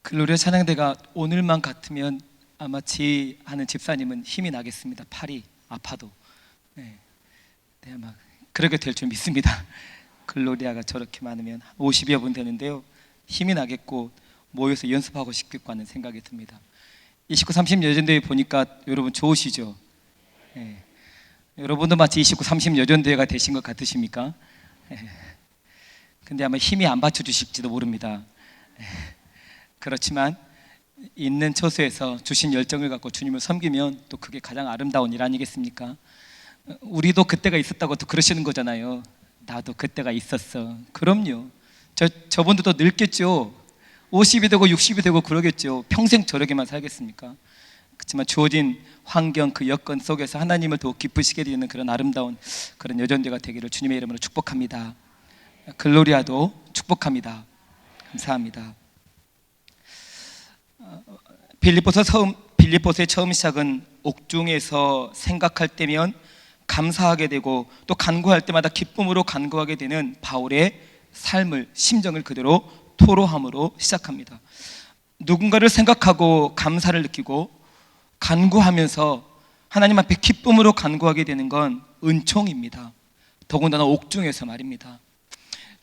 글로리아 찬양대가 오늘만 같으면 아마 지하는 집사님은 힘이 나겠습니다. 팔이 아파도. 네, 아마 그렇게 될 줄 믿습니다. 글로리아가 저렇게 많으면 50여 분 되는데요, 힘이 나겠고 모여서 연습하고 싶겠고 하는 생각이 듭니다. 29, 30 여전대회 보니까 여러분 좋으시죠? 네. 여러분도 마치 29, 30 여전대회가 되신 것 같으십니까? 네. 근데 아마 힘이 안 받쳐주실지도 모릅니다. 네. 그렇지만 있는 처소에서 주신 열정을 갖고 주님을 섬기면 또 그게 가장 아름다운 일 아니겠습니까? 우리도 그때가 있었다고 또 그러시는 거잖아요. 나도 그때가 있었어. 그럼요. 저분들도 늙겠죠. 50이 되고 60이 되고 그러겠죠. 평생 저렇게만 살겠습니까? 그렇지만 주어진 환경, 그 여건 속에서 하나님을 더욱 기쁘시게 되는 그런 아름다운 그런 여전대가 되기를 주님의 이름으로 축복합니다. 글로리아도 축복합니다. 감사합니다. 빌립보서의 처음 시작은 옥중에서 생각할 때면 감사하게 되고 또 간구할 때마다 기쁨으로 간구하게 되는 바울의 삶을, 심정을 그대로 토로함으로 시작합니다. 누군가를 생각하고 감사를 느끼고 간구하면서 하나님 앞에 기쁨으로 간구하게 되는 건 은총입니다. 더군다나 옥중에서 말입니다.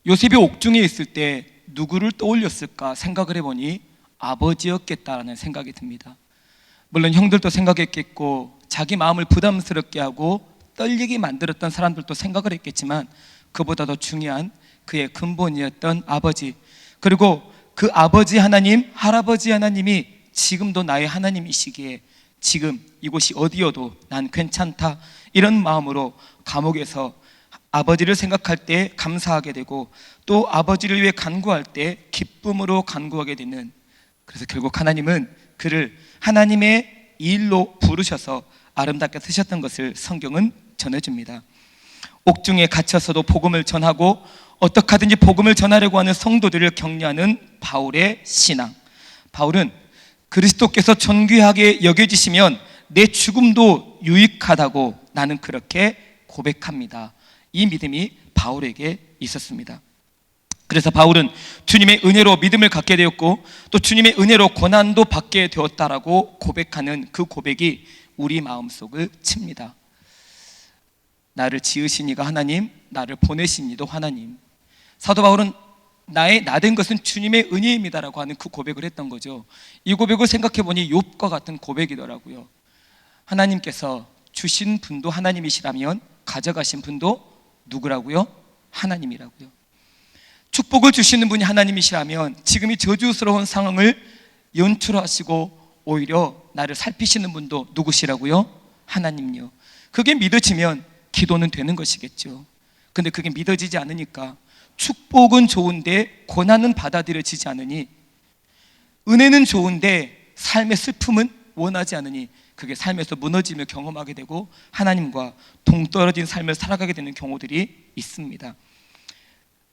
요셉이 옥중에 있을 때 누구를 떠올렸을까 생각을 해보니 아버지였겠다라는 생각이 듭니다. 물론 형들도 생각했겠고 자기 마음을 부담스럽게 하고 떨리게 만들었던 사람들도 생각을 했겠지만 그보다 더 중요한 그의 근본이었던 아버지, 그리고 그 아버지 하나님, 할아버지 하나님이 지금도 나의 하나님이시기에 지금 이곳이 어디여도 난 괜찮다, 이런 마음으로 감옥에서 아버지를 생각할 때 감사하게 되고 또 아버지를 위해 간구할 때 기쁨으로 간구하게 되는, 그래서 결국 하나님은 그를 하나님의 일로 부르셔서 아름답게 쓰셨던 것을 성경은 전해줍니다. 옥중에 갇혀서도 복음을 전하고 어떻게 하든지 복음을 전하려고 하는 성도들을 격려하는 바울의 신앙. 바울은 그리스도께서 존귀하게 여겨지시면 내 죽음도 유익하다고 나는 그렇게 고백합니다. 이 믿음이 바울에게 있었습니다. 그래서 바울은 주님의 은혜로 믿음을 갖게 되었고 또 주님의 은혜로 고난도 받게 되었다라고 고백하는 그 고백이 우리 마음속을 칩니다. 나를 지으신 이가 하나님, 나를 보내신 이도 하나님. 사도 바울은 나된 것은 주님의 은혜입니다라고 하는 그 고백을 했던 거죠. 이 고백을 생각해 보니 욥과 같은 고백이더라고요. 하나님께서 주신 분도 하나님이시라면 가져가신 분도 누구라고요? 하나님이라고요. 축복을 주시는 분이 하나님이시라면 지금 이 저주스러운 상황을 연출하시고 오히려 나를 살피시는 분도 누구시라고요? 하나님요. 그게 믿어지면 기도는 되는 것이겠죠. 근데 그게 믿어지지 않으니까 축복은 좋은데 고난은 받아들여지지 않으니, 은혜는 좋은데 삶의 슬픔은 원하지 않으니 그게 삶에서 무너짐을 경험하게 되고 하나님과 동떨어진 삶을 살아가게 되는 경우들이 있습니다.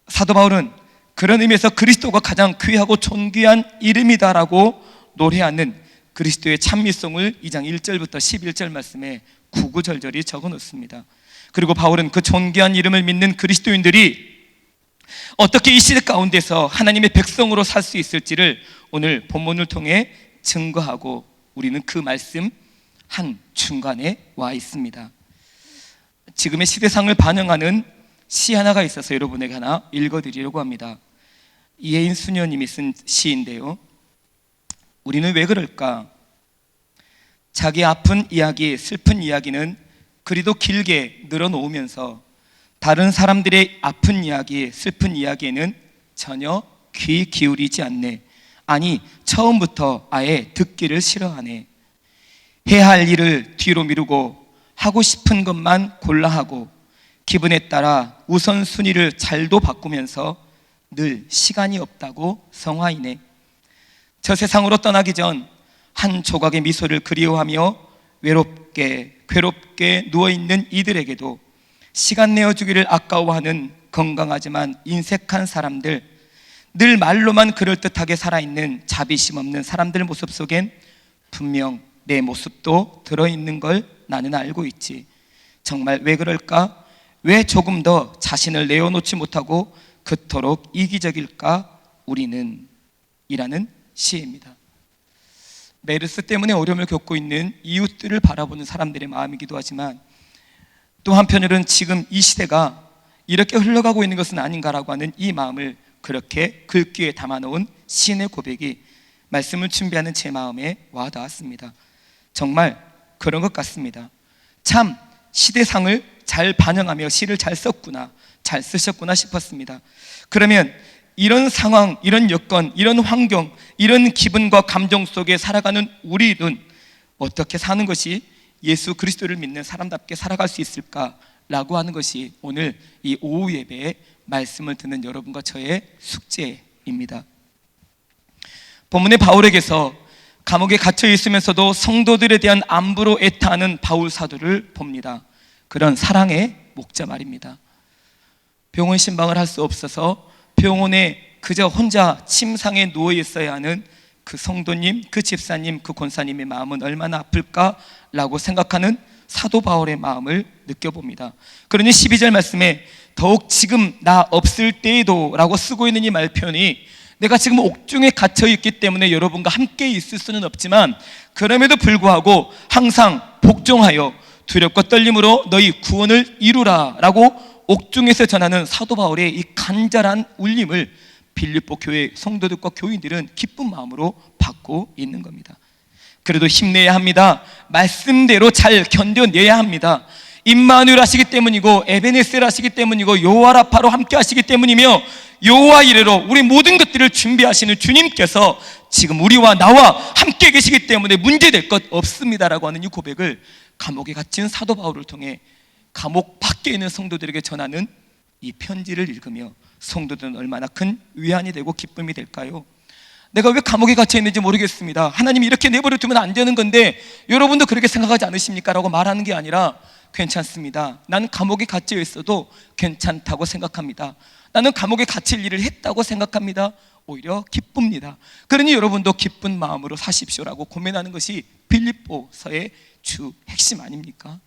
사도 바울은 그런 의미에서 그리스도가 가장 귀하고 존귀한 이름이다라고 노래하는 그리스도의 찬미송을 2장 1절부터 11절 말씀에 구구절절히 적어 놓습니다. 그리고 바울은 그 존귀한 이름을 믿는 그리스도인들이 어떻게 이 시대 가운데서 하나님의 백성으로 살 수 있을지를 오늘 본문을 통해 증거하고 우리는 그 말씀 한 중간에 와 있습니다. 지금의 시대상을 반영하는 시 하나가 있어서 여러분에게 하나 읽어드리려고 합니다. 이혜인 수녀님이 쓴 시인데요, 우리는 왜 그럴까? 자기 아픈 이야기, 슬픈 이야기는 그리도 길게 늘어놓으면서 다른 사람들의 아픈 이야기, 슬픈 이야기에는 전혀 귀 기울이지 않네. 아니, 처음부터 아예 듣기를 싫어하네. 해야 할 일을 뒤로 미루고 하고 싶은 것만 골라 하고 기분에 따라 우선순위를 잘도 바꾸면서 늘 시간이 없다고 성화이네. 저 세상으로 떠나기 전 한 조각의 미소를 그리워하며 외롭게 괴롭게 누워있는 이들에게도 시간 내어주기를 아까워하는 건강하지만 인색한 사람들, 늘 말로만 그럴듯하게 살아있는 자비심 없는 사람들 모습 속엔 분명 내 모습도 들어있는 걸 나는 알고 있지. 정말 왜 그럴까? 왜 조금 더 자신을 내어놓지 못하고 그토록 이기적일까 우리는? 이라는 시입니다. 메르스 때문에 어려움을 겪고 있는 이웃들을 바라보는 사람들의 마음이기도 하지만, 또 한편으로는 지금 이 시대가 이렇게 흘러가고 있는 것은 아닌가라고 하는 이 마음을 그렇게 글귀에 담아놓은 시인의 고백이 말씀을 준비하는 제 마음에 와닿았습니다. 정말 그런 것 같습니다. 참 시대상을 잘 반영하며 시를 잘 썼구나, 잘 쓰셨구나 싶었습니다. 그러면 이런 상황, 이런 여건, 이런 환경, 이런 기분과 감정 속에 살아가는 우리는 어떻게 사는 것이 예수 그리스도를 믿는 사람답게 살아갈 수 있을까라고 하는 것이 오늘 이 오후 예배에 말씀을 듣는 여러분과 저의 숙제입니다. 본문의 바울에게서 감옥에 갇혀 있으면서도 성도들에 대한 안부로 애타하는 바울 사도를 봅니다. 그런 사랑의 목자 말입니다. 병원 신방을 할 수 없어서 병원에 그저 혼자 침상에 누워 있어야 하는 그 성도님, 그 집사님, 그 권사님의 마음은 얼마나 아플까라고 생각하는 사도 바울의 마음을 느껴봅니다. 그러니 12절 말씀에 더욱 지금 나 없을 때에도 라고 쓰고 있는 이 말 표현이, 내가 지금 옥중에 갇혀 있기 때문에 여러분과 함께 있을 수는 없지만 그럼에도 불구하고 항상 복종하여 두렵고 떨림으로 너희 구원을 이루라 라고 옥중에서 전하는 사도 바울의 이 간절한 울림을 빌립보 교회 성도들과 교인들은 기쁜 마음으로 받고 있는 겁니다. 그래도 힘내야 합니다. 말씀대로 잘 견뎌내야 합니다. 임마누엘 하시기 때문이고 에베네셀 하시기 때문이고 여호와 라파로 함께 하시기 때문이며 여호와 이레로 우리 모든 것들을 준비하시는 주님께서 지금 우리와 나와 함께 계시기 때문에 문제될 것 없습니다라고 하는 이 고백을 감옥에 갇힌 사도 바울을 통해 감옥 밖에 있는 성도들에게 전하는 이 편지를 읽으며 성도들은 얼마나 큰 위안이 되고 기쁨이 될까요? 내가 왜 감옥에 갇혀 있는지 모르겠습니다. 하나님이 이렇게 내버려 두면 안 되는 건데 여러분도 그렇게 생각하지 않으십니까? 라고 말하는 게 아니라 괜찮습니다. 나는 감옥에 갇혀 있어도 괜찮다고 생각합니다. 나는 감옥에 갇힐 일을 했다고 생각합니다. 오히려 기쁩니다. 그러니 여러분도 기쁜 마음으로 사십시오라고 고민하는 것이 빌립보서의 주 핵심 아닙니까?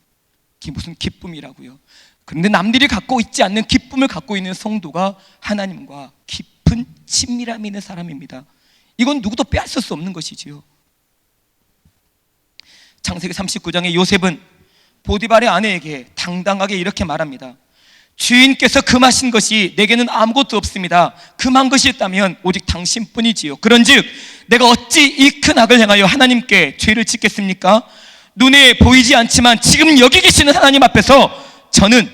무슨 기쁨이라고요? 그런데 남들이 갖고 있지 않는 기쁨을 갖고 있는 성도가 하나님과 깊은 친밀함이 있는 사람입니다. 이건 누구도 빼앗을 수 없는 것이지요. 창세기 39장의 요셉은 보디발의 아내에게 당당하게 이렇게 말합니다. 주인께서 금하신 것이 내게는 아무것도 없습니다. 금한 것이 있다면 오직 당신뿐이지요. 그런즉 내가 어찌 이 큰 악을 행하여 하나님께 죄를 짓겠습니까? 눈에 보이지 않지만 지금 여기 계시는 하나님 앞에서 저는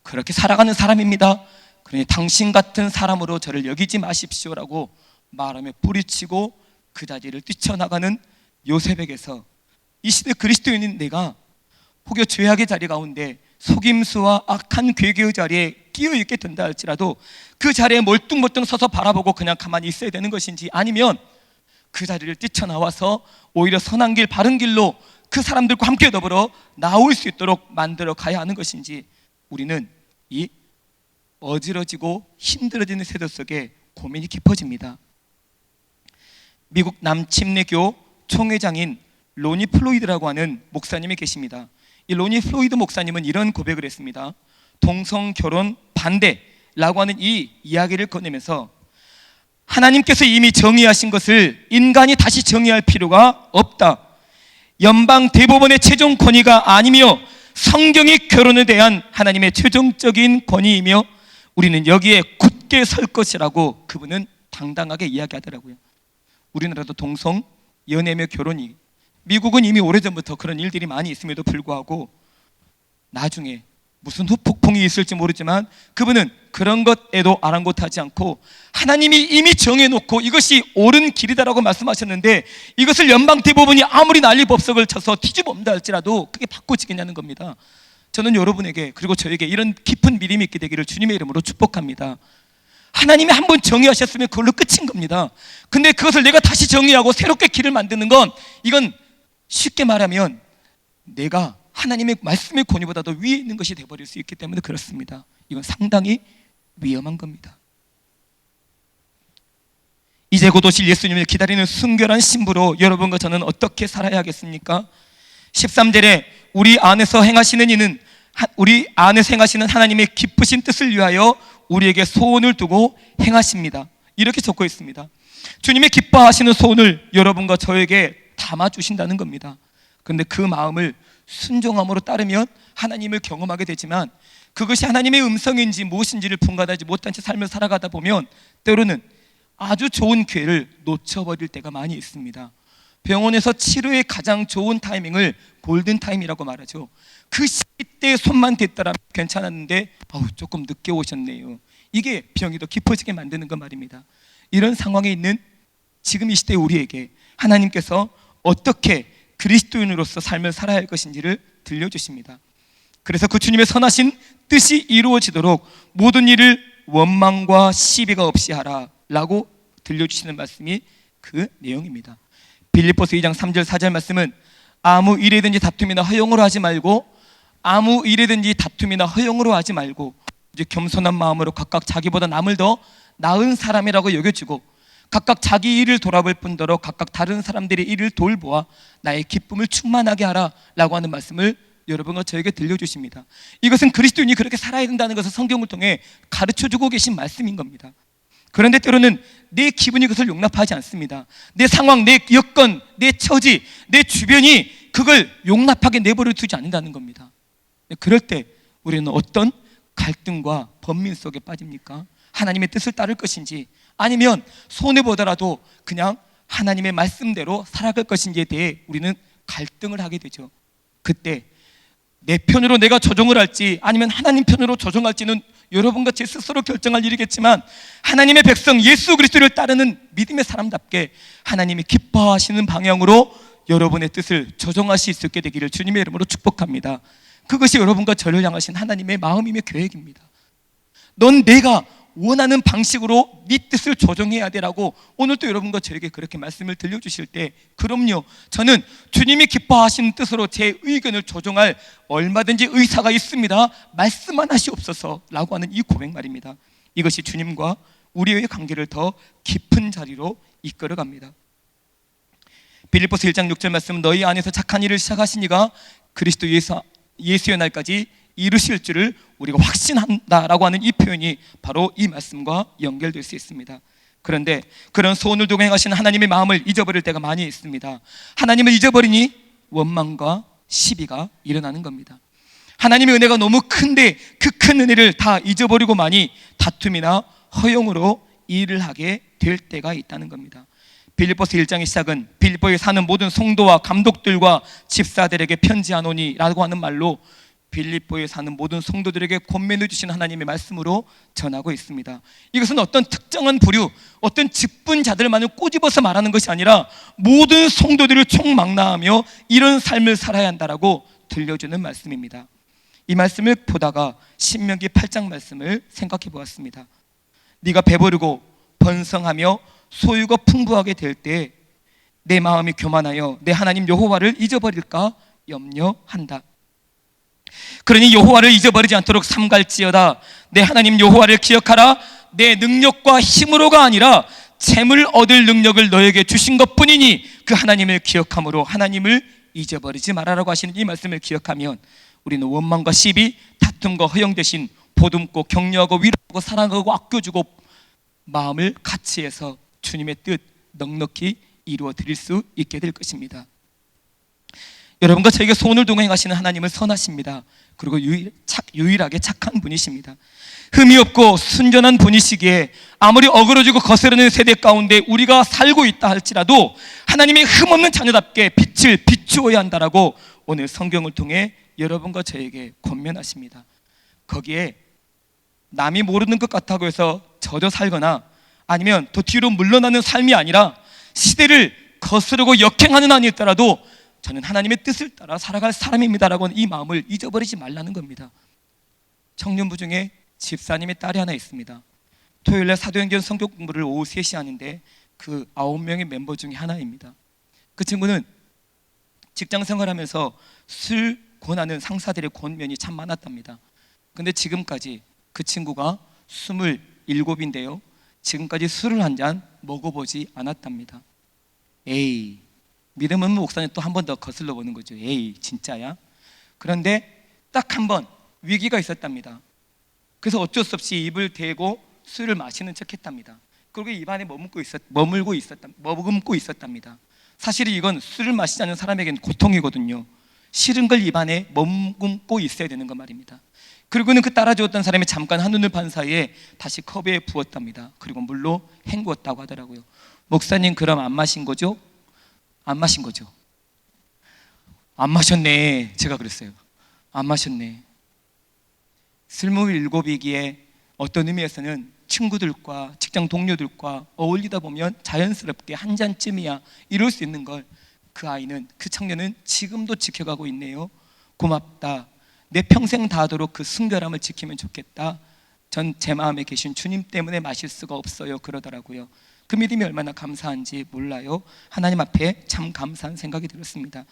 그렇게 살아가는 사람입니다. 그러니 당신 같은 사람으로 저를 여기지 마십시오라고 말하며 뿌리치고 그 자리를 뛰쳐나가는 요셉에게서 이 시대 그리스도인인 내가 혹여 죄악의 자리 가운데 속임수와 악한 괴계의 자리에 끼어있게 된다 할지라도 그 자리에 멀뚱멀뚱 서서 바라보고 그냥 가만히 있어야 되는 것인지, 아니면 그 자리를 뛰쳐나와서 오히려 선한 길, 바른 길로 그 사람들과 함께 더불어 나올 수 있도록 만들어 가야 하는 것인지, 우리는 이 어지러지고 힘들어지는 세대 속에 고민이 깊어집니다. 미국 남침례교 총회장인 로니 플로이드라고 하는 목사님이 계십니다. 이 로니 플로이드 목사님은 이런 고백을 했습니다. 동성 결혼 반대라고 하는 이 이야기를 꺼내면서 하나님께서 이미 정의하신 것을 인간이 다시 정의할 필요가 없다. 연방 대법원의 최종 권위가 아니며 성경이 결혼에 대한 하나님의 최종적인 권위이며 우리는 여기에 굳게 설 것이라고 그분은 당당하게 이야기하더라고요. 우리나라도 동성 연애며 결혼이, 미국은 이미 오래전부터 그런 일들이 많이 있음에도 불구하고 나중에 무슨 후폭풍이 있을지 모르지만 그분은 그런 것에도 아랑곳하지 않고 하나님이 이미 정해놓고 이것이 옳은 길이다라고 말씀하셨는데 이것을 연방 대법원이 아무리 난리법석을 쳐서 뒤집어온다 할지라도 그게 바꿔지겠냐는 겁니다. 저는 여러분에게 그리고 저에게 이런 깊은 믿음이 있게 되기를 주님의 이름으로 축복합니다. 하나님이 한번 정의하셨으면 그걸로 끝인 겁니다. 근데 그것을 내가 다시 정의하고 새롭게 길을 만드는 건, 이건 쉽게 말하면 내가 하나님의 말씀의 권위보다도 위에 있는 것이 되어버릴 수 있기 때문에 그렇습니다. 이건 상당히 위험한 겁니다. 이제 곧 오실 예수님을 기다리는 순결한 신부로 여러분과 저는 어떻게 살아야 하겠습니까? 13절에 우리 안에서 행하시는 이는 우리 안에서 행하시는 하나님의 기쁘신 뜻을 위하여 우리에게 소원을 두고 행하십니다. 이렇게 적고 있습니다. 주님의 기뻐하시는 소원을 여러분과 저에게 담아주신다는 겁니다. 그런데 그 마음을 순종함으로 따르면 하나님을 경험하게 되지만, 그것이 하나님의 음성인지 무엇인지를 분간하지 못한 채 삶을 살아가다 보면 때로는 아주 좋은 기회를 놓쳐버릴 때가 많이 있습니다. 병원에서 치료의 가장 좋은 타이밍을 골든타임이라고 말하죠. 그 시기때 손만 댔더라면 괜찮았는데 조금 늦게 오셨네요. 이게 병이 더 깊어지게 만드는 것 말입니다. 이런 상황에 있는 지금 이 시대 우리에게 하나님께서 어떻게 그리스도인으로서 삶을 살아야 할 것인지를 들려주십니다. 그래서 그 주님의 선하신 뜻이 이루어지도록 모든 일을 원망과 시비가 없이 하라 라고 들려주시는 말씀이 그 내용입니다. 빌립보서 2장 3절 4절 말씀은 아무 일이든지 다툼이나 허용으로 하지 말고, 아무 일이든지 다툼이나 허용으로 하지 말고 이제 겸손한 마음으로 각각 자기보다 남을 더 나은 사람이라고 여겨지고, 각각 자기 일을 돌아볼 뿐더러 각각 다른 사람들의 일을 돌보아 나의 기쁨을 충만하게 하라 라고 하는 말씀을 여러분과 저에게 들려주십니다. 이것은 그리스도인이 그렇게 살아야 된다는 것을 성경을 통해 가르쳐주고 계신 말씀인 겁니다. 그런데 때로는 내 기분이 그것을 용납하지 않습니다. 내 상황, 내 여건, 내 처지, 내 주변이 그걸 용납하게 내버려 두지 않는다는 겁니다. 그럴 때 우리는 어떤 갈등과 번민 속에 빠집니까? 하나님의 뜻을 따를 것인지, 아니면 손해보더라도 그냥 하나님의 말씀대로 살아갈 것인지에 대해 우리는 갈등을 하게 되죠. 그때 내 편으로 내가 조종을 할지 아니면 하나님 편으로 조종할지는 여러분과 제 스스로 결정할 일이겠지만, 하나님의 백성 예수 그리스도를 따르는 믿음의 사람답게 하나님이 기뻐하시는 방향으로 여러분의 뜻을 조종하실 수 있게 되기를 주님의 이름으로 축복합니다. 그것이 여러분과 저를 향하신 하나님의 마음이며 계획입니다. 넌 내가 원하는 방식으로 네 뜻을 조정해야 되라고 오늘도 여러분과 저에게 그렇게 말씀을 들려주실 때, 그럼요, 저는 주님이 기뻐하시는 뜻으로 제 의견을 조정할 얼마든지 의사가 있습니다. 말씀만 하시옵소서 라고 하는 이 고백 말입니다. 이것이 주님과 우리의 관계를 더 깊은 자리로 이끌어갑니다. 빌립보서 1장 6절 말씀, 너희 안에서 착한 일을 시작하신 이가 그리스도 예수의 날까지 이루실 줄을 우리가 확신한다라고 하는 이 표현이 바로 이 말씀과 연결될 수 있습니다. 그런데 그런 소원을 두고 행하시는 하나님의 마음을 잊어버릴 때가 많이 있습니다. 하나님을 잊어버리니 원망과 시비가 일어나는 겁니다. 하나님의 은혜가 너무 큰데 그 큰 은혜를 다 잊어버리고 많이 다툼이나 허용으로 일을 하게 될 때가 있다는 겁니다. 빌립보서 1장의 시작은 빌립보에 사는 모든 성도와 감독들과 집사들에게 편지하노니 라고 하는 말로 빌립보에 사는 모든 성도들에게 권면해 주신 하나님의 말씀으로 전하고 있습니다. 이것은 어떤 특정한 부류, 어떤 직분자들만을 꼬집어서 말하는 것이 아니라 모든 성도들을 총망라하며 이런 삶을 살아야 한다라고 들려주는 말씀입니다. 이 말씀을 보다가 신명기 8장 말씀을 생각해 보았습니다. 네가 배부르고 번성하며 소유가 풍부하게 될 때 내 마음이 교만하여 내 하나님 여호와를 잊어버릴까 염려한다. 그러니 여호와를 잊어버리지 않도록 삼갈지어다. 내 하나님 여호와를 기억하라. 내 능력과 힘으로가 아니라 재물 얻을 능력을 너에게 주신 것뿐이니 그 하나님을 기억함으로 하나님을 잊어버리지 말아라고 하시는 이 말씀을 기억하면 우리는 원망과 시비, 다툼과 허영 대신 보듬고 격려하고 위로하고 사랑하고 아껴주고 마음을 같이 해서 주님의 뜻 넉넉히 이루어 드릴 수 있게 될 것입니다. 여러분과 저에게 소원을 동행하시는 하나님은 선하십니다. 그리고 유일하게 착한 분이십니다. 흠이 없고 순전한 분이시기에 아무리 어그러지고 거스르는 세대 가운데 우리가 살고 있다 할지라도 하나님의 흠없는 자녀답게 빛을 비추어야 한다라고 오늘 성경을 통해 여러분과 저에게 권면하십니다. 거기에 남이 모르는 것 같다고 해서 젖어 살거나 아니면 더 뒤로 물러나는 삶이 아니라 시대를 거스르고 역행하는 한이 있더라도 저는 하나님의 뜻을 따라 살아갈 사람입니다라고 하는 이 마음을 잊어버리지 말라는 겁니다. 청년부 중에 집사님의 딸이 하나 있습니다. 토요일날 사도행전 성경 공부를 오후 3시 하는데 그 9명의 멤버 중에 하나입니다. 그 친구는 직장 생활하면서 술 권하는 상사들의 권면이 참 많았답니다. 근데 지금까지 그 친구가 27인데요 지금까지 술을 한 잔 먹어보지 않았답니다. 에이, 믿음은 목사님 또 한 번 더 거슬러 보는 거죠. 에이, 진짜야? 그런데 딱 한 번 위기가 있었답니다. 그래서 어쩔 수 없이 입을 대고 술을 마시는 척 했답니다. 그리고 입안에 머금고 있었답니다. 사실 이건 술을 마시지 않는 사람에게는 고통이거든요. 싫은 걸 입안에 머금고 있어야 되는 거 말입니다. 그리고는 그 따라주었던 사람이 잠깐 한눈을 판 사이에 다시 컵에 부었답니다. 그리고 물로 헹구었다고 하더라고요. 목사님, 그럼 안 마신 거죠? 안 마신 거죠. 안 마셨네. 제가 그랬어요. 안 마셨네. 스물일곱이기에 어떤 의미에서는 친구들과 직장 동료들과 어울리다 보면 자연스럽게 한 잔쯤이야 이럴 수 있는 걸 그 아이는, 그 청년은 지금도 지켜가고 있네요. 고맙다. 내 평생 다하도록 그 순결함을 지키면 좋겠다. 전 제 마음에 계신 주님 때문에 마실 수가 없어요 그러더라고요. 그 믿음이 얼마나 감사한지 몰라요. 하나님 앞에 참 감사한 생각이 들었습니다.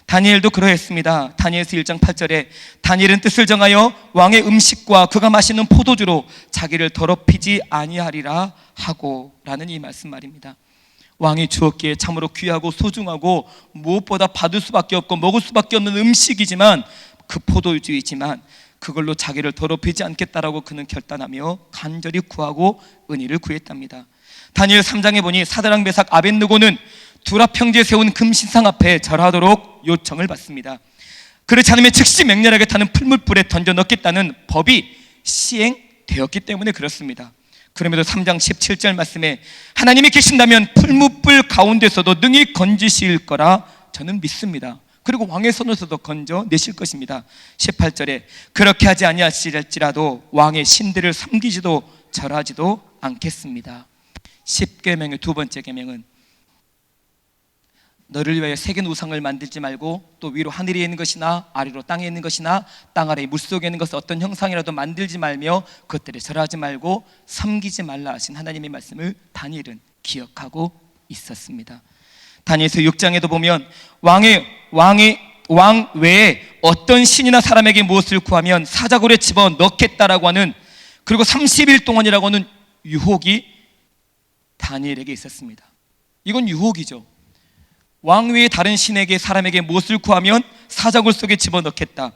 다니엘도 그러했습니다. 다니엘서 1장 8절에 다니엘은 뜻을 정하여 왕의 음식과 그가 마시는 포도주로 자기를 더럽히지 아니하리라 하고, 라는 이 말씀 말입니다. 왕이 주었기에 참으로 귀하고 소중하고 무엇보다 받을 수밖에 없고 먹을 수밖에 없는 음식이지만, 그 포도주이지만 그걸로 자기를 더럽히지 않겠다라고 그는 결단하며 간절히 구하고 은혜를 구했답니다. 다니엘 3장에 보니 사드락 메삭 아벳느고는 두랍 형제에 세운 금신상 앞에 절하도록 요청을 받습니다. 그렇지 않으면 즉시 맹렬하게 타는 풀무불에 던져 넣겠다는 법이 시행되었기 때문에 그렇습니다. 그럼에도 3장 17절 말씀에 하나님이 계신다면 풀무불 가운데서도 능히 건지실 거라 저는 믿습니다. 그리고 왕의 손에서도 건져내실 것입니다. 18절에 그렇게 하지 아니하실지라도 왕의 신들을 섬기지도 절하지도 않겠습니다. 10계명의 두 번째 계명은 너를 위하여 새긴 우상을 만들지 말고, 또 위로 하늘에 있는 것이나 아래로 땅에 있는 것이나 땅 아래 물속에 있는 것을 어떤 형상이라도 만들지 말며 그것들을 절하지 말고 섬기지 말라 하신 하나님의 말씀을 다니엘은 기억하고 있었습니다. 다니엘서 6장에도 보면 왕 외에 어떤 신이나 사람에게 무엇을 구하면 사자굴에 집어 넣겠다라고 하는, 그리고 30일 동안이라고 하는 유혹이 다니엘에게 있었습니다. 이건 유혹이죠. 왕 외에 다른 신에게, 사람에게 무엇을 구하면 사자굴 속에 집어넣겠다.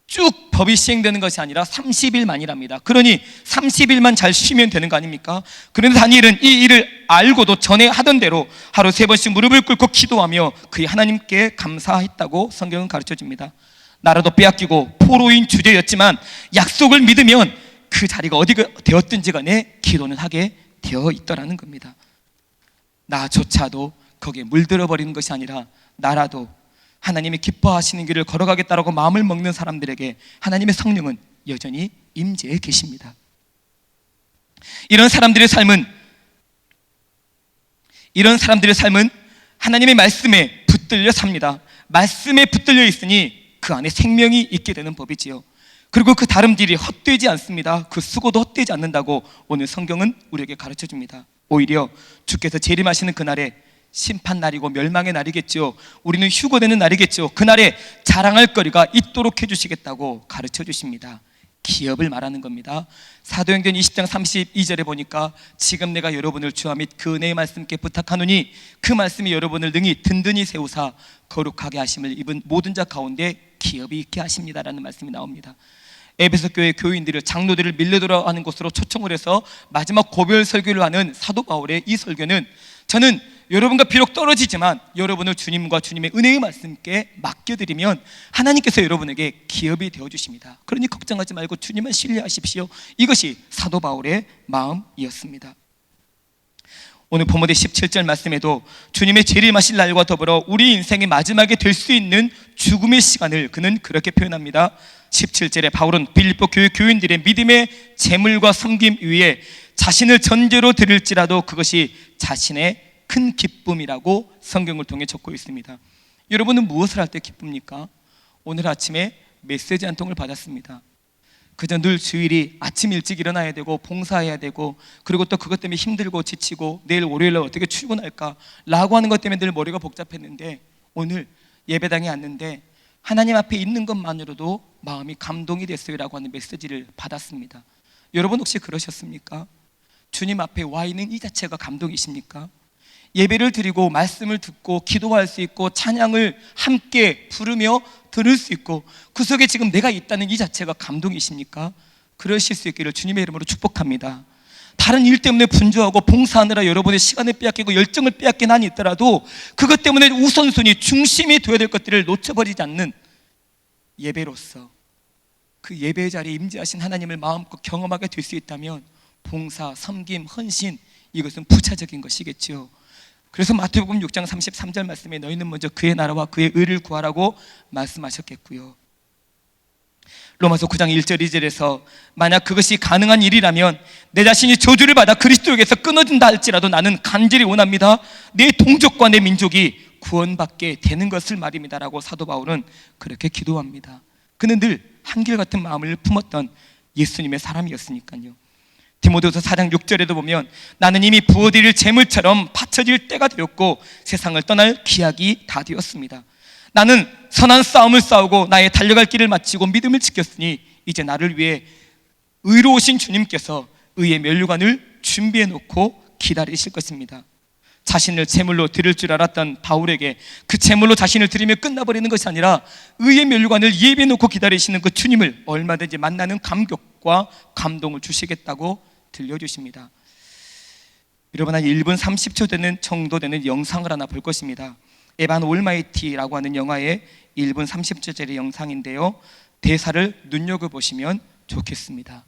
쭉 법이 시행되는 것이 아니라 30일만이랍니다. 그러니 30일만 잘 쉬면 되는 거 아닙니까? 그런데 다니엘은 이 일을 알고도 전에 하던 대로 하루 3번씩 무릎을 꿇고 기도하며 그의 하나님께 감사했다고 성경은 가르쳐 줍니다. 나라도 빼앗기고 포로인 주제였지만 약속을 믿으면 그 자리가 어디가 되었든지 간에 기도는 하게 되어 있더라는 겁니다. 나조차도 거기에 물들어 버리는 것이 아니라 나라도 하나님이 기뻐하시는 길을 걸어가겠다라고 마음을 먹는 사람들에게 하나님의 성령은 여전히 임재해 계십니다. 이런 사람들의 삶은 하나님의 말씀에 붙들려 삽니다. 말씀에 붙들려 있으니 그 안에 생명이 있게 되는 법이지요. 그리고 그 다름질이 헛되지 않습니다. 그 수고도 헛되지 않는다고 오늘 성경은 우리에게 가르쳐 줍니다. 오히려 주께서 재림하시는 그날에 심판날이고 멸망의 날이겠죠. 우리는 휴거되는 날이겠죠. 그날에 자랑할 거리가 있도록 해주시겠다고 가르쳐 주십니다. 기업을 말하는 겁니다. 사도행전 20장 32절에 보니까 지금 내가 여러분을 주와 및 그 은혜의 말씀께 부탁하노니 그 말씀이 여러분을 능히 든든히 세우사 거룩하게 하심을 입은 모든 자 가운데 기업이 있게 하십니다라는 말씀이 나옵니다. 에베소 교회 교인들을, 장로들을 밀려들어 하는 곳으로 초청을 해서 마지막 고별 설교를 하는 사도 바울의 이 설교는, 저는 여러분과 비록 떨어지지만 여러분을 주님과 주님의 은혜의 말씀께 맡겨드리면 하나님께서 여러분에게 기업이 되어주십니다. 그러니 걱정하지 말고 주님만 신뢰하십시오. 이것이 사도 바울의 마음이었습니다. 오늘 본문의 17절 말씀에도 주님의 재림하실 날과 더불어 우리 인생의 마지막에 될 수 있는 죽음의 시간을 그는 그렇게 표현합니다. 17절에 바울은 빌립보 교회 교인들의 믿음의 재물과 섬김 위에 자신을 전제로 드릴지라도 그것이 자신의 큰 기쁨이라고 성경을 통해 적고 있습니다. 여러분은 무엇을 할 때 기쁩니까? 오늘 아침에 메시지 한 통을 받았습니다. 그저 늘 주일이 아침 일찍 일어나야 되고 봉사해야 되고, 그리고 또 그것 때문에 힘들고 지치고 내일 월요일날 어떻게 출근할까 라고 하는 것 때문에 늘 머리가 복잡했는데, 오늘 예배당에 왔는데 하나님 앞에 있는 것만으로도 마음이 감동이 됐어요 라고 하는 메시지를 받았습니다. 여러분 혹시 그러셨습니까? 주님 앞에 와 있는 이 자체가 감동이십니까? 예배를 드리고 말씀을 듣고 기도할 수 있고 찬양을 함께 부르며 들을 수 있고 그 속에 지금 내가 있다는 이 자체가 감동이십니까? 그러실 수 있기를 주님의 이름으로 축복합니다. 다른 일 때문에 분주하고 봉사하느라 여러분의 시간을 빼앗기고 열정을 빼앗긴 한이 있더라도 그것 때문에 우선순위, 중심이 되어야 될 것들을 놓쳐버리지 않는 예배로서 그 예배의 자리에 임재하신 하나님을 마음껏 경험하게 될 수 있다면 봉사, 섬김, 헌신, 이것은 부차적인 것이겠죠. 그래서 마태복음 6장 33절 말씀에 너희는 먼저 그의 나라와 그의 의를 구하라고 말씀하셨겠고요. 로마서 9장 1절 2절에서 만약 그것이 가능한 일이라면 내 자신이 저주를 받아 그리스도에게서 끊어진다 할지라도 나는 간절히 원합니다. 내 동족과 내 민족이 구원받게 되는 것을 말입니다 라고 사도 바울은 그렇게 기도합니다. 그는 늘 한결같은 마음을 품었던 예수님의 사람이었으니까요. 디모데후서 4장 6절에도 보면 나는 이미 부어드릴 재물처럼 바쳐질 때가 되었고 세상을 떠날 기약이 다 되었습니다. 나는 선한 싸움을 싸우고 나의 달려갈 길을 마치고 믿음을 지켰으니 이제 나를 위해 의로우신 주님께서 의의 면류관을 준비해 놓고 기다리실 것입니다. 자신을 제물로 드릴 줄 알았던 바울에게 그 제물로 자신을 드리면 끝나버리는 것이 아니라 의의 면류관을 예비해 놓고 기다리시는 그 주님을 얼마든지 만나는 감격과 감동을 주시겠다고 들려주십니다. 여러분, 한 1분 30초 정도 되는 영상을 하나 볼 것입니다. 에반 올마이티라고 하는 영화의 1분 30초짜리 영상인데요, 대사를 눈여겨보시면 좋겠습니다.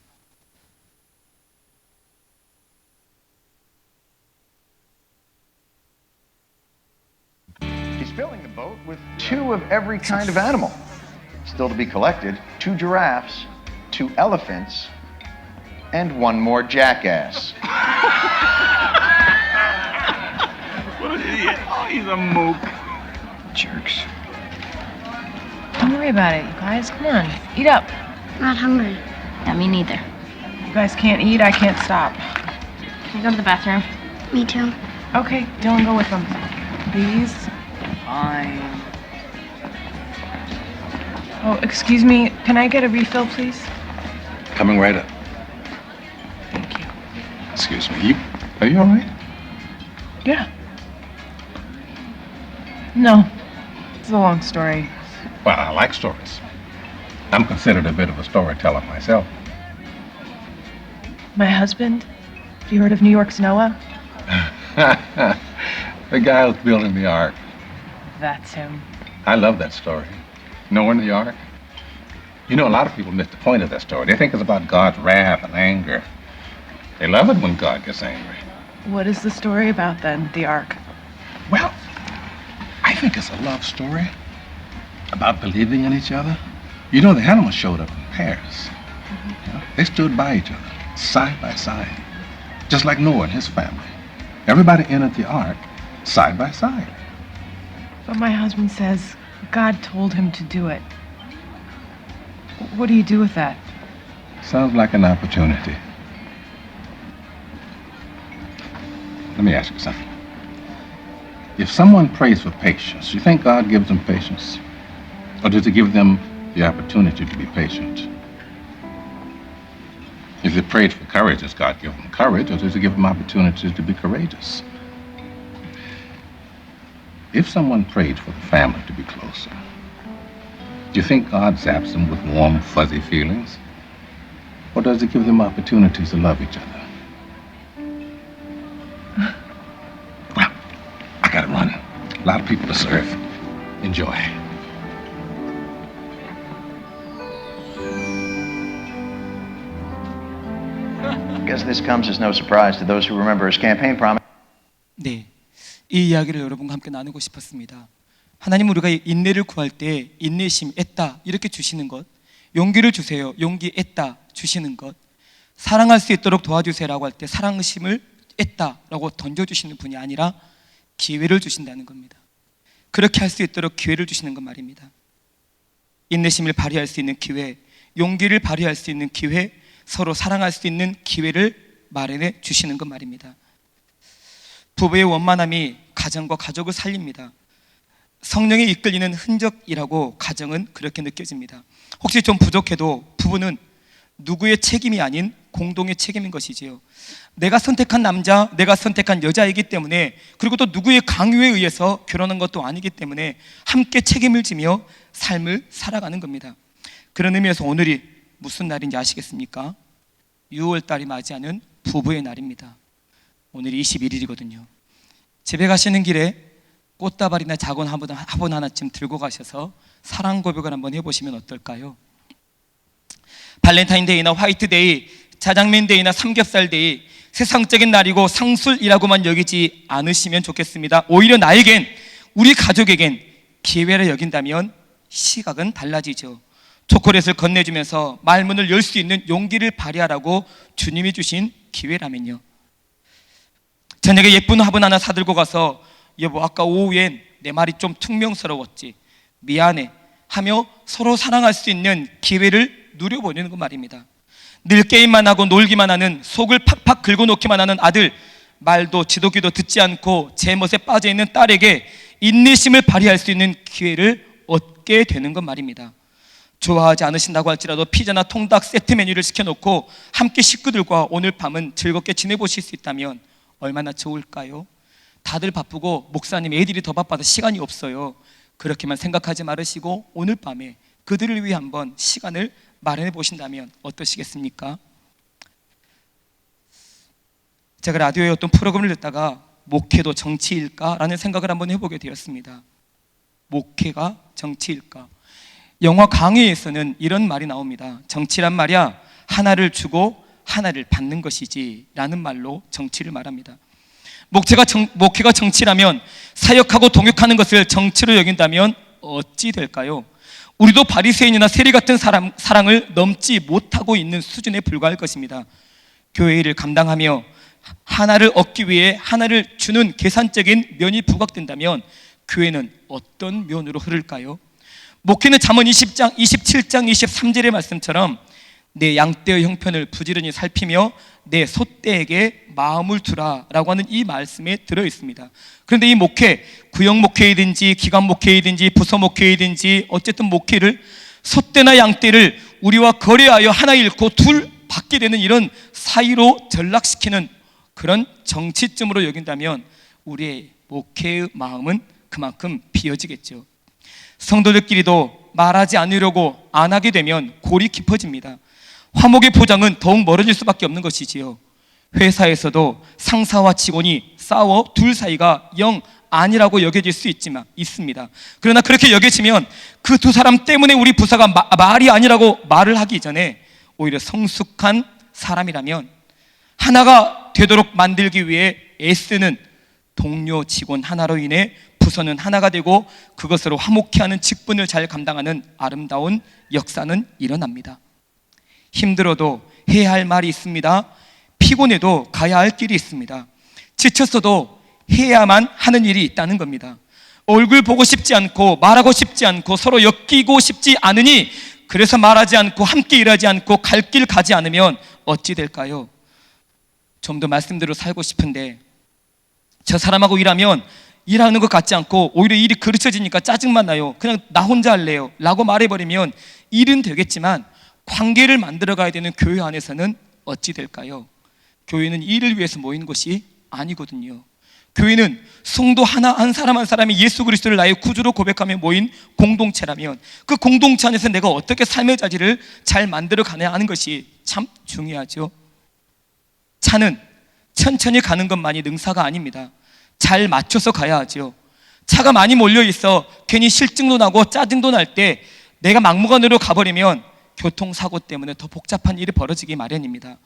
He's filling the boat with 2 of every kind of animal. Still to be collected, 2 giraffes, 2 elephants, and 1 more jackass. What an idiot. Oh, he's a mook. Jerks. Don't worry about it, you guys. Come on, eat up. Not hungry. Yeah, me neither. You guys can't eat, I can't stop. Can I go to the bathroom? Me too. Okay, Dylan, go with them. Please. Fine. Oh, excuse me, can I get a refill, please? Coming right up. Thank you. Excuse me. Are you all right? Yeah. No, it's a long story. Well, I like stories. I'm considered a bit of a storyteller myself. My husband? Have you heard of New York's Noah? The guy who's building the ark. That's him. I love that story. Noah and the ark. You know, a lot of people miss the point of that story. They think it's about God's wrath and anger. They love it when God gets angry. What is the story about then, the Ark? Well, I think it's a love story about believing in each other. You know, the animals showed up in pairs. You know, they stood by each other, side by side, just like Noah and his family. Everybody entered the ark side by side. But my husband says God told him to do it. What do you do with that? Sounds like an opportunity. Let me ask you something. If someone prays for patience, you think God gives them patience? Or does he give them the opportunity to be patient? If they prayed for courage, does God give them courage, or does he give them opportunities to be courageous? If someone prayed for the family to be closer, do you think God zaps them with warm, fuzzy feelings? Or does he give them opportunities to love each other? Well, I gotta run. A lot of people to serve. Enjoy. I guess this comes as no surprise to those who remember his campaign promise. 네, 이 이야기를 여러분과 함께 나누고 싶었습니다. 하나님, 우리가 인내를 구할 때 인내심, 애따 이렇게 주시는 것, 용기를 주세요, 용기, 애따 주시는 것, 사랑할 수 있도록 도와주세요라고 할 때 사랑심을 애따라고 던져주시는 분이 아니라 기회를 주신다는 겁니다. 그렇게 할 수 있도록 기회를 주시는 것 말입니다. 인내심을 발휘할 수 있는 기회, 용기를 발휘할 수 있는 기회, 서로 사랑할 수 있는 기회를 마련해 주시는 것 말입니다. 부부의 원만함이 가정과 가족을 살립니다. 성령에 이끌리는 흔적이라고 가정은 그렇게 느껴집니다. 혹시 좀 부족해도 부부는 누구의 책임이 아닌 공동의 책임인 것이지요. 내가 선택한 남자, 내가 선택한 여자이기 때문에, 그리고 또 누구의 강요에 의해서 결혼한 것도 아니기 때문에 함께 책임을 지며 삶을 살아가는 겁니다. 그런 의미에서 오늘이 무슨 날인지 아시겠습니까? 6월 달이 맞이하는 부부의 날입니다. 오늘이 21일이거든요. 집에 가시는 길에 꽃다발이나 작은 화분 하나쯤 들고 가셔서 사랑 고백을 한번 해보시면 어떨까요? 발렌타인데이나 화이트데이, 자장면데이나 삼겹살데이, 세상적인 날이고 상술이라고만 여기지 않으시면 좋겠습니다. 오히려 나에겐, 우리 가족에겐 기회를 여긴다면 시각은 달라지죠. 초콜릿을 건네주면서 말문을 열 수 있는 용기를 발휘하라고 주님이 주신 기회라면요. 저녁에 예쁜 화분 하나 사들고 가서 여보, 아까 오후엔 내 말이 좀 퉁명스러웠지, 미안해 하며 서로 사랑할 수 있는 기회를 누려보려는 것 말입니다. 늘 게임만 하고 놀기만 하는, 속을 팍팍 긁어놓기만 하는 아들, 말도 지도귀도 듣지 않고 제 멋에 빠져있는 딸에게 인내심을 발휘할 수 있는 기회를 얻게 되는 것 말입니다. 좋아하지 않으신다고 할지라도 피자나 통닭 세트 메뉴를 시켜놓고 함께 식구들과 오늘 밤은 즐겁게 지내보실 수 있다면 얼마나 좋을까요? 다들 바쁘고 목사님 애들이 더 바빠서 시간이 없어요. 그렇게만 생각하지 말으시고 오늘 밤에 그들을 위해 한번 시간을 마련해 보신다면 어떠시겠습니까? 제가 라디오에 어떤 프로그램을 듣다가 목회도 정치일까라는 생각을 한번 해보게 되었습니다. 목회가 정치일까? 영화 강의에서는 이런 말이 나옵니다. 정치란 말이야 하나를 주고 하나를 받는 것이지 라는 말로 정치를 말합니다. 목회가 정치라면, 사역하고 동역하는 것을 정치로 여긴다면 어찌 될까요? 우리도 바리새인이나 세리 같은 사랑을 넘지 못하고 있는 수준에 불과할 것입니다. 교회 일을 감당하며 하나를 얻기 위해 하나를 주는 계산적인 면이 부각된다면 교회는 어떤 면으로 흐를까요? 목회는 잠언 20장, 27장 23절의 말씀처럼 내 양떼의 형편을 부지런히 살피며 내 소떼에게 마음을 두라 라고 하는 이 말씀에 들어있습니다. 그런데 이 목회, 구역 목회이든지 기관 목회이든지 부서 목회이든지 어쨌든 목회를, 소떼나 양떼를 우리와 거래하여 하나 잃고 둘 받게 되는 이런 사이로 전락시키는 그런 정치점으로 여긴다면 우리의 목회의 마음은 그만큼 비어지겠죠. 성도들끼리도 말하지 않으려고 안 하게 되면 골이 깊어집니다. 화목의 포장은 더욱 멀어질 수밖에 없는 것이지요. 회사에서도 상사와 직원이 싸워 둘 사이가 영 아니라고 여겨질 수 있습니다. 그러나 그렇게 여겨지면 그 두 사람 때문에 우리 부사가 말이 아니라고 말을 하기 이전에 오히려 성숙한 사람이라면 하나가 되도록 만들기 위해 애쓰는 동료 직원 하나로 인해 부서는 하나가 되고 그것으로 화목케 하는 직분을 잘 감당하는 아름다운 역사는 일어납니다. 힘들어도 해야 할 말이 있습니다. 피곤해도 가야 할 길이 있습니다. 지쳤어도 해야만 하는 일이 있다는 겁니다. 얼굴 보고 싶지 않고 말하고 싶지 않고 서로 엮이고 싶지 않으니 그래서 말하지 않고 함께 일하지 않고 갈 길 가지 않으면 어찌 될까요? 좀 더 말씀대로 살고 싶은데 저 사람하고 일하면 일하는 것 같지 않고 오히려 일이 그르쳐지니까 짜증만 나요. 그냥 나 혼자 할래요 라고 말해버리면 일은 되겠지만 관계를 만들어 가야 되는 교회 안에서는 어찌 될까요? 교회는 일을 위해서 모인 것이 아니거든요. 교회는 성도 한 사람 한 사람이 예수 그리스도를 나의 구주로 고백하며 모인 공동체라면 그 공동체 안에서 내가 어떻게 삶의 자질을 잘 만들어 가냐 하는 것이 참 중요하죠. 차는 천천히 가는 것만이 능사가 아닙니다. 잘 맞춰서 가야 하죠. 차가 많이 몰려 있어 괜히 실증도 나고 짜증도 날 때 내가 막무가내로 가버리면 교통사고 때문에 더 복잡한 일이 벌어지기 마련입니다.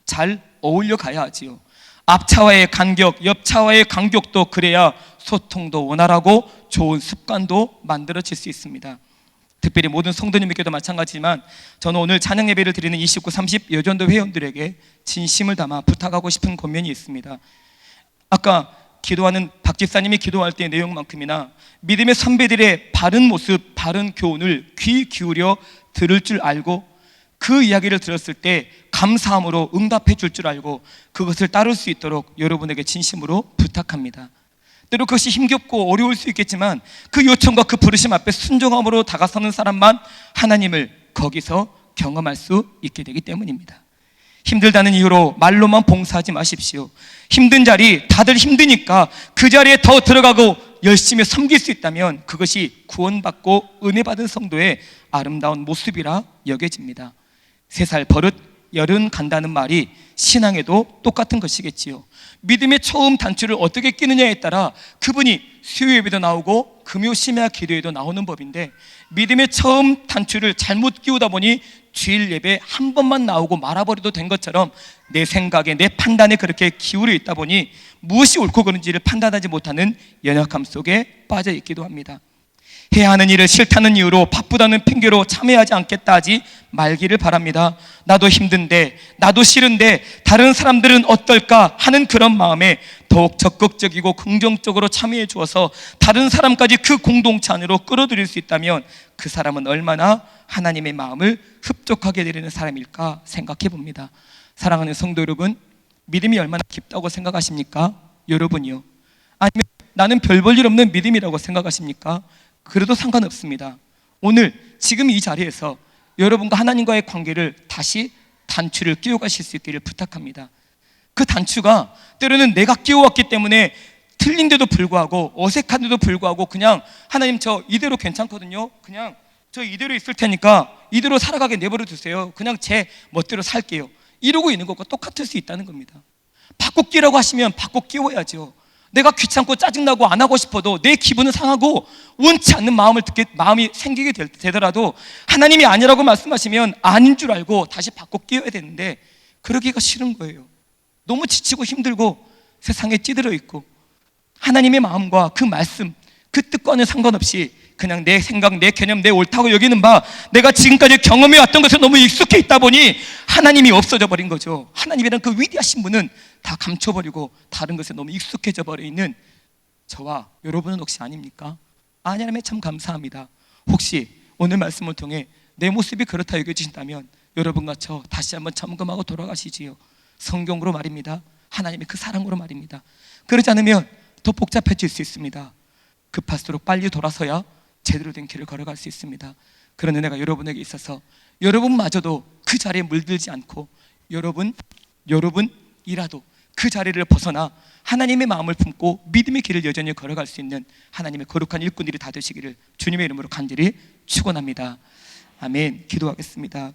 잘 어울려 가야 하지요. 앞차와의 간격, 옆차와의 간격도 그래야 소통도 원활하고 좋은 습관도 만들어질 수 있습니다. 특별히 모든 성도님에게도 마찬가지지만 저는 오늘 찬양 예배를 드리는 29, 30 여전도 회원들에게 진심을 담아 부탁하고 싶은 권면이 있습니다. 아까 기도하는 박 집사님이 기도할 때의 내용만큼이나 믿음의 선배들의 바른 모습, 바른 교훈을 귀 기울여 들을 줄 알고 그 이야기를 들었을 때 감사함으로 응답해 줄 줄 알고 그것을 따를 수 있도록 여러분에게 진심으로 부탁합니다. 때로 그것이 힘겹고 어려울 수 있겠지만 그 요청과 그 부르심 앞에 순종함으로 다가서는 사람만 하나님을 거기서 경험할 수 있게 되기 때문입니다. 힘들다는 이유로 말로만 봉사하지 마십시오. 힘든 자리, 다들 힘드니까 그 자리에 더 들어가고 열심히 섬길 수 있다면 그것이 구원받고 은혜 받은 성도의 아름다운 모습이라 여겨집니다. 3살 버릇, 열은 간다는 말이 신앙에도 똑같은 것이겠지요. 믿음의 처음 단추를 어떻게 끼느냐에 따라 그분이 수요 예배도 나오고 금요 심야 기도에도 나오는 법인데, 믿음의 처음 단추를 잘못 끼우다 보니 주일 예배 한 번만 나오고 말아버려도 된 것처럼 내 생각에 내 판단에 그렇게 기울여 있다 보니 무엇이 옳고 그른지를 판단하지 못하는 연약함 속에 빠져 있기도 합니다. 해야 하는 일을 싫다는 이유로 바쁘다는 핑계로 참여하지 않겠다 하지 말기를 바랍니다. 나도 힘든데, 나도 싫은데 다른 사람들은 어떨까 하는 그런 마음에 더욱 적극적이고 긍정적으로 참여해 주어서 다른 사람까지 그 공동체 안으로 끌어들일 수 있다면 그 사람은 얼마나 하나님의 마음을 흡족하게 되는 사람일까 생각해 봅니다. 사랑하는 성도 여러분, 믿음이 얼마나 깊다고 생각하십니까? 여러분이요. 아니면 나는 별 볼 일 없는 믿음이라고 생각하십니까? 그래도 상관없습니다. 오늘 지금 이 자리에서 여러분과 하나님과의 관계를 다시 단추를 끼워 가실 수 있기를 부탁합니다. 그 단추가 때로는 내가 끼워왔기 때문에 틀린데도 불구하고, 어색한데도 불구하고 그냥 하나님 저 이대로 괜찮거든요, 그냥 저 이대로 있을 테니까 이대로 살아가게 내버려 두세요, 그냥 제 멋대로 살게요, 이러고 있는 것과 똑같을 수 있다는 겁니다. 바꿔 끼라고 하시면 바꿔 끼워야죠. 내가 귀찮고 짜증나고 안 하고 싶어도 내 기분은 상하고 원치 않는 마음이 생기게 되더라도 하나님이 아니라고 말씀하시면 아닌 줄 알고 다시 바꿔 끼워야 되는데 그러기가 싫은 거예요. 너무 지치고 힘들고 세상에 찌들어 있고 하나님의 마음과 그 말씀, 그 뜻과는 상관없이 그냥 내 생각, 내 개념, 내 옳다고 여기는 바, 내가 지금까지 경험해 왔던 것에 너무 익숙해 있다 보니 하나님이 없어져 버린 거죠. 하나님이란 그 위대하신 분은 다 감춰버리고 다른 것에 너무 익숙해져 버려 있는 저와 여러분은 혹시 아닙니까? 아니라면 참 감사합니다. 혹시 오늘 말씀을 통해 내 모습이 그렇다 여겨지신다면 여러분과 저 다시 한번 점검하고 돌아가시지요. 성경으로 말입니다. 하나님의 그 사랑으로 말입니다. 그러지 않으면 더 복잡해질 수 있습니다. 급할수록 빨리 돌아서야 제대로 된 길을 걸어갈 수 있습니다. 그런 은혜가 여러분에게 있어서 여러분마저도 그 자리에 물들지 않고 여러분이라도 그 자리를 벗어나 하나님의 마음을 품고 믿음의 길을 여전히 걸어갈 수 있는 하나님의 거룩한 일꾼들이 다 되시기를 주님의 이름으로 간절히 축원합니다. 아멘. 기도하겠습니다.